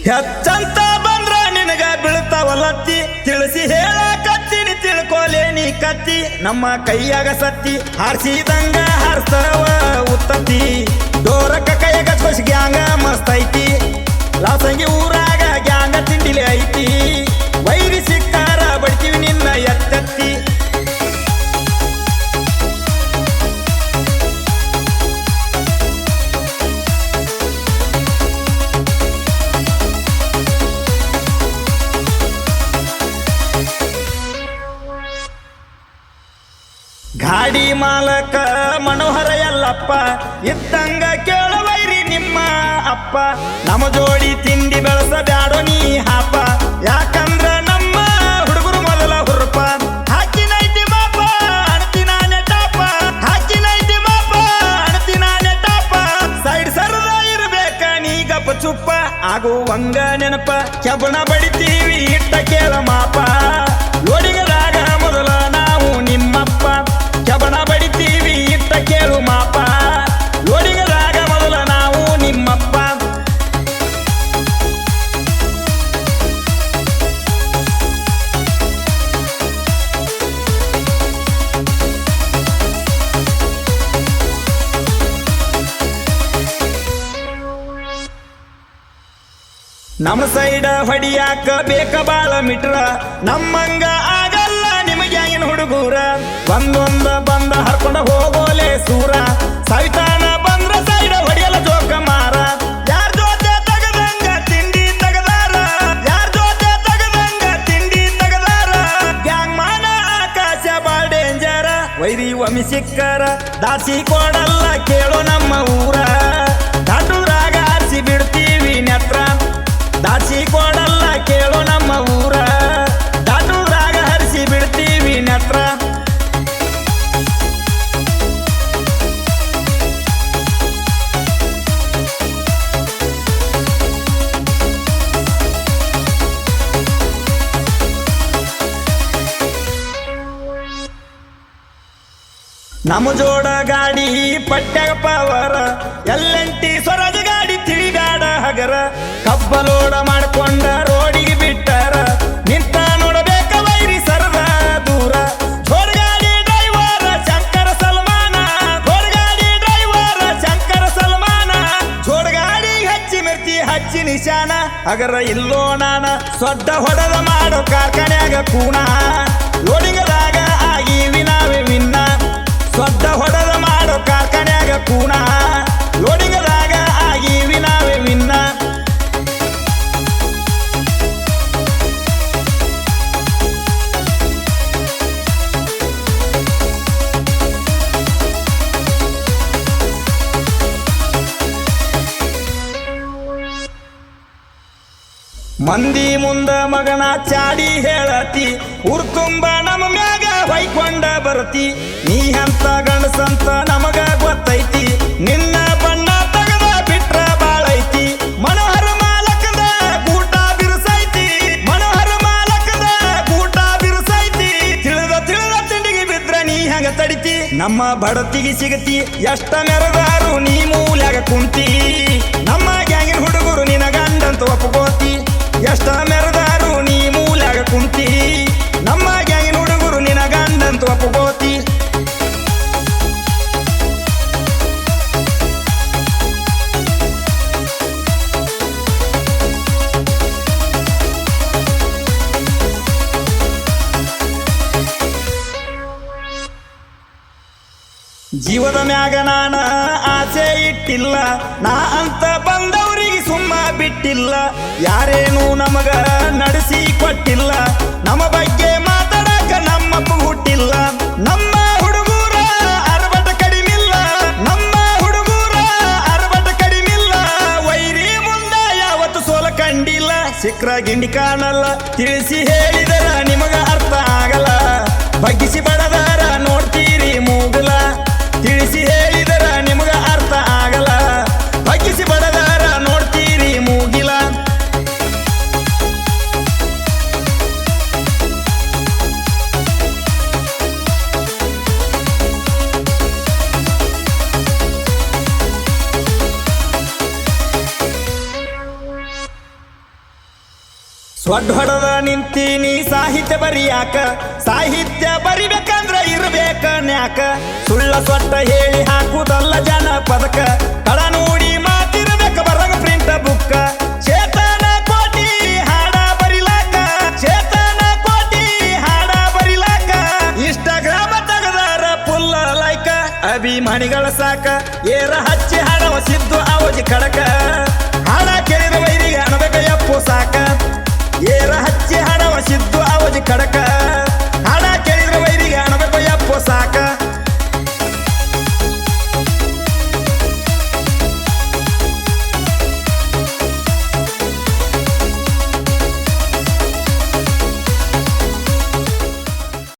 ಹೆಚ್ಚಂತ ಬಂದ್ರ ನಿನಗ ಬೀಳ್ತಾವಲ್ಲತ್ತಿ ತಿಳಿಸಿ ಹೇಳಕತ್ತೀನಿ ತಿಳ್ಕೊಲೇನಿ ಕತ್ತಿ ನಮ್ಮ ಕೈಯಾಗ ಸತ್ತಿ ಹಾರಿಸಿದಂಗ ಹಾರಿಸ್ತವ ಉತ್ತತ್ತಿ ಡೋರಕ್ಕ ಕೈಯಾಗ ಸ್ಪರ್ಶ ಗ್ಯಾಂಗ ಮಸ್ತ್ ಐತಿ ಲಾಸಂಗಿ ಊರಾಗ ಗ್ಯಾಂಗ ತಿಂಡಿಲೆ ಐತಿ ವೈರಿ ಸಿಕ್ಕಾರ ಬಡ್ತೀವಿ ನಿನ್ನ ಎತ್ತತ್ತಿ ಗಾಡಿ ಮಾಲಕ ಮನೋಹರ ಯಲ್ಲಪ್ಪ ಇದ್ದಂಗ ಕೇಳವೈರಿ ನಿಮ್ಮ ಅಪ್ಪ ನಮ್ಮ ಜೋಡಿ ತಿಂಡಿ ಬೆಳಸ ಬ್ಯಾಡೋ ನೀ ಹಾಪ ಯಾಕಂದ್ರ ನಮ್ಮ ಹುಡುಗರು ಮೊದಲ ಹುರುಪ ಹಾಕಿನೈತಿ ಮಾಪ ಅಣತಿನಾನೆ ಟಾಪ ಹಾಕಿನೈತಿ ಮಾಪ ಅಣತಿನಾನೆ ಟಾಪ ಸೈಡ್ ಸರದ ಇರ್ಬೇಕ ನೀ ಗಪ್ಪ ಚುಪ್ಪ ಆಗುವಂಗ ನೆನಪ ಕೆಬಣ ಬಡಿತೀವಿ ಇಟ್ಟ ಕೇಳ ಮಾಪ ಲೋಡಿಗದಾಗ ಮೊದಲ ನಾವು ನಿಮ್ಮಪ್ಪ ಕೆಬಣ ಬಡಿತೀವಿ ಇಟ್ಟ ಕೇಳು ಮಾಪ ಲೋಡಿಗದಾಗ ಮೊದಲ ನಾವು ನಿಮ್ಮಪ್ಪ ನಮ್ಮ ಸೈಡ ಹೊಡಿಯಾಕ ಬೇಕ ಬಾಳ ಮಿಟ್ರ ನಮ್ಮಂಗ ಆಗಲ್ಲ ನಿಮಗೆ ಏನು ಹುಡುಗೂರ ಒಂದೊಂದ ಬಂದ ಹರ್ಕೊಂಡ ಹೋಗೋಲೆ ಸೂರ ಸವಿತಾನ ಬಂದ್ರ ಸೈಡ ಹೊಡಿಯಲ್ಲ ಜೋಕ ಮಾರ ಯಾರ ಜೊತೆ ತಗದಂಗ ತಿಂಡಿ ತಗದಾರ ಯಾರ ಜೊತೆ ತಗದಂಗ ತಿಂಡಿ ತಗದಾರ ಗ್ಯಾಂಗ್ ಮಾನ ಆಕಾಶ ಬಾಳ ಡೇಂಜರ ವೈರಿ ಒಮ್ಮಿ ಸಿಕ್ಕರ ದಾಸಿ ಕೊಡಲ್ಲ ಕೇಳೋ ನಮ್ಮ ಊರ ದಾಟೂರಾಗ ಆರಿಸಿ ಬಿಡ್ತೀವಿ ನೆತ್ರ ದಾಸಿ ಕೊಡಲ್ಲ ಕೇಳೋ ನಮ್ಮ ಊರ ದಾಟೂರಾಗ ಹರಿಸಿ ಬಿಡ್ತೀವಿ ನೆತ್ರ ನಮ್ಮ ಜೋಡ ಗಾಡಿ ಪಟ್ಟ್ಯಾಗ ಪವರ ಎಲ್ಲಂಟಿ ಸ್ವರಾಜ ಗಾಡಿ ತಿಳಿಗಾಡ ಹಗರ ಕಬ್ಬಲೋಡ ಮಾಡ್ಕೊಂಡ ರೋಡಿಗೆ ಬಿಟ್ಟರ ನಿಂತ ನೋಡಬೇಕ ವೈರಿ ಸರದ ದೂರ ಗಾಡಿ ಡ್ರೈವರ ಶಂಕರ ಸಲ್ಮಾನ ಗಾಡಿ ಡ್ರೈವರ ಶಂಕರ ಸಲ್ಮಾನ ಗಾಡಿ ಹಚ್ಚಿ ಮಿರ್ತಿ ಹಚ್ಚಿ ನಿಶಾನ ಹಗರ ಇಲ್ಲೋ ನಾನ ಸೊಡ್ಡ ಹೊಡೆದ ಮಾಡೋ ಕಾರ್ಖಾನ್ಯಾಗ ಕೂಣ ಲೋಡಿಂಗದಾಗ ಆಗೀವಿ ನಾವೇ ವಿನ್ನ ಸೊಡ್ಡ ಹೊಡೆದ ಮಾಡೋ ಕಾರ್ಖಾನ್ಯಾಗ ಕೂಣ ಲೋಡಿಂಗದಾಗ ಆಗೀವಿ ನಾವೇ ವಿನ್ನ ಮಂದಿ ಮುಂದ ಮಗನ ಚಾಡಿ ಹೇಳತಿ ಊರ್ ತುಂಬ ನಮ್ಮ ಮ್ಯಾಗ ಹೊಯ್ಕೊಂಡ ಬರತಿ ನೀ ಅಂತ ಗಣಸಂತ ನಮಗ ಗೊತ್ತೈತಿ ನಿನ್ನ ಬಣ್ಣ ತಗದ ಬಿಟ್ರ ಬಾಳೈತಿ ಮನೋಹರ ಮಾಲಕದ ಗೂಟ ಬಿರುಸೈತಿ ಮನೋಹರ ಮಾಲಕದ ಗೂಟ ಬಿರುಸೈತಿ ತಿಳಿದ ತಿಂಡಿಗೆ ಬಿದ್ರ ನೀ ಹಂಗ ತಡಿತಿ ನಮ್ಮ ಬಡತಿಗೆ ಸಿಗತಿ ಎಷ್ಟ ಮೆರದಾರು ನೀ ಮೂಲ್ಯಾಗ ಕುಂತಿ ನಮ್ಮ ಗ್ಯಾಂಗಿನ ಹುಡುಗರು ನಿನ ಗಂಡಂತ ಒಪ್ಪಗೋತಿ ಎಷ್ಟ ಮೆರದಾರು ನೀ ಮೂಲ್ಯಾಗ ಕುಂತಿ ನಮ್ಮ ಗ್ಯಾಂಗಿನ ಹುಡುಗರು ನಿನ ಗಂಡಂತ ಒಪ್ಪಗೋತಿ ಜೀವದ ಮ್ಯಾಗ ನಾನ ಆಸೆ ಇಟ್ಟಿಲ್ಲ ನಾ ಅಂತ ಬಂದವರಿಗೆ ಸುಮ್ಮ ಬಿಟ್ಟಿಲ್ಲ ಯಾರೇನು ನಮಗ ನಡೆಸಿ ಕೊಟ್ಟಿಲ್ಲ ನಮ್ಮ ಬಗ್ಗೆ ಮಾತಾಡಕ ನಮ್ಮಪ್ಪ ಹುಟ್ಟಿಲ್ಲ ನಮ್ಮ ಹುಡುಗೂರ ಅರಬಟ ಕಡಿಮಿಲ್ಲ ನಮ್ಮ ಹುಡುಗೂರ ಅರಬಟ ಕಡಿಮಿಲ್ಲ ವೈರಿ ಮುಂದ ಯಾವತ್ತು ಸೋಲ ಕಂಡಿಲ್ಲ ಸಿಕ್ರ ಗಿಂಡಿ ಕಾಣಲ್ಲ ತಿಳಿಸಿ ಹೇಳಿದರ ನಿಮಗ ಅರ್ಥ ಆಗಲ್ಲ ಬಗ್ಗಿಸಿ ಬಡದಾರ ನೋಡ್ತೀರಿ ಮೂಗಲ ತಿಳಿಸಿ ಹೇಳಿದರ ನಿಮಗ ಅರ್ಥ ಆಗಲ್ಲ ಬಗ್ಗಿಸಿ ಬಡದಾರ ನೋಡ್ತೀರಿ ಮೂಗಿಲ ಸೊಡ್ಡ ಹೊಡದ ನಿಂತೀನಿ ಸಾಹಿತ್ಯ ಬರಿಯಾಕ ಸಾಹಿತ್ಯ ಬರಿಬೇಕಂದ್ರ ಇರ್ಬೇಕ ನ್ಯಾಕ ಸುಳ್ಳ ಸೊಟ್ಟ ಹೇಳಿ ಹಾಕುದಲ್ಲ ಜನಪದಕ ಕಳ ನೋಡಿ ಮಾತಿರ್ಬೇಕ ಬರಗ ಪ್ರಿಂಟ ಬುಕ್ಕ ಚೇತನ ಕೋಟಿ ಹಾಡ ಬರಿಲಾಕ ಚೇತನ ಕೋಟಿ ಹಾಡ ಬರಿಲಾಕ ಇನ್ಸ್ಟಾಗ್ರಾಮ ತಗದಾರ ಪುಲ್ಲ ಲೈಕ ಅಭಿಮಾನಿಗಳ ಸಾಕ ಏರ ಹಚ್ಚಿ ಹಾಡವ ಸಿದ್ದು ಅವಜಿ ಕಡಕ ಹಾಡ ಕೇಳಿದ ವೈರಿಗೆ ಅಣಬೇಕ ಎಪ್ಪು ಸಾಕ ಏರ ಹಚ್ಚಿ ಹಾಡವ ಸಿದ್ದು ಅವಜಿ ಕಡಕ